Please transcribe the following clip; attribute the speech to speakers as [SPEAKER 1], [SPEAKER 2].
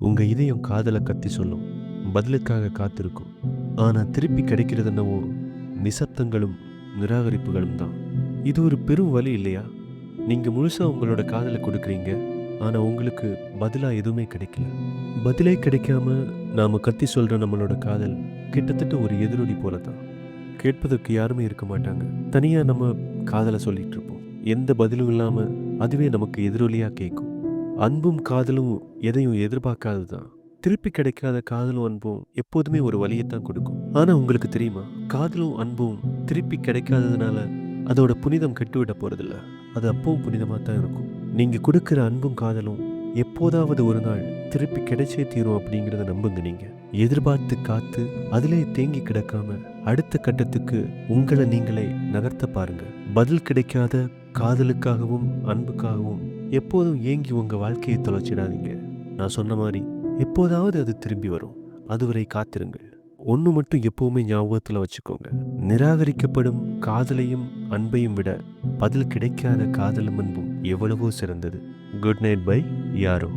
[SPEAKER 1] உங்க இதயம் காதல கத்தி சொல்லும். பதிலுக்காக காத்திருக்கும். ஆனா திருப்பி கிடைக்கிறது என்னவோ நிசப்தங்களும், நிராகரிப்புகளும் தான். இது ஒரு பெரும் வலி இல்லையா? நீங்க முழுசா உங்களோட காதல குடுக்குறீங்க. ஆனா உங்களுக்கு பதிலா எதுவுமே கிடைக்கல. பதிலே கிடைக்காம நாம கத்தி சொல்ற நம்மளோட காதல் கிட்டத்தட்ட ஒரு எதிரொலி போல தான். கேட்பதற்கு யாருமே இருக்க மாட்டாங்க. தனியா நம்ம காதல சொல்லிட்டு இருப்போம். எந்த பதிலும் இல்லாம அதுவே நமக்கு எதிரொலியா கேட்கும். அன்பும் காதலும் எதையும் எதிர்பார்க்காதது தான். திருப்பி கிடைக்காத காதலும் அன்பும் எப்போதுமே ஒரு வலியத்தான் கொடுக்கும். ஆனா உங்களுக்கு தெரியுமா? காதலும் அன்பும் திருப்பி கிடைக்காததுனால அதோட புனிதம் கெட்டுவிட போறதில்ல. அது அப்பவும் புனிதமா தான் இருக்கும். நீங்க கொடுக்கிற அன்பும் காதலும் எப்போதாவது ஒரு நாள் திருப்பி கிடைச்சே தீரும் அப்படிங்கிறத நம்புங்க நீங்க. எதிர்பார்த்து காத்து அதிலே தேங்கி கிடக்காம அடுத்த கட்டத்துக்கு உங்களை நீங்களே நகர்த்த பாருங்க. பதில் கிடைக்காத காதலுக்காகவும் அன்புக்காகவும் எப்போதும் ஏங்கி உங்க வாழ்க்கையை தொலைச்சிடாதீங்க. நான் சொன்ன மாதிரி எப்போதாவது அது திரும்பி வரும். அதுவரை காத்திருங்கள். ஒன்று மட்டும் எப்பவுமே ஞாபகத்தில் வச்சுக்கோங்க. நிராகரிக்கப்படும் காதலையும் அன்பையும் விட பதில் கிடைக்காத காதலும் அன்பும் எவ்வளவோ சிறந்தது. குட் நைட் பை யாரோ.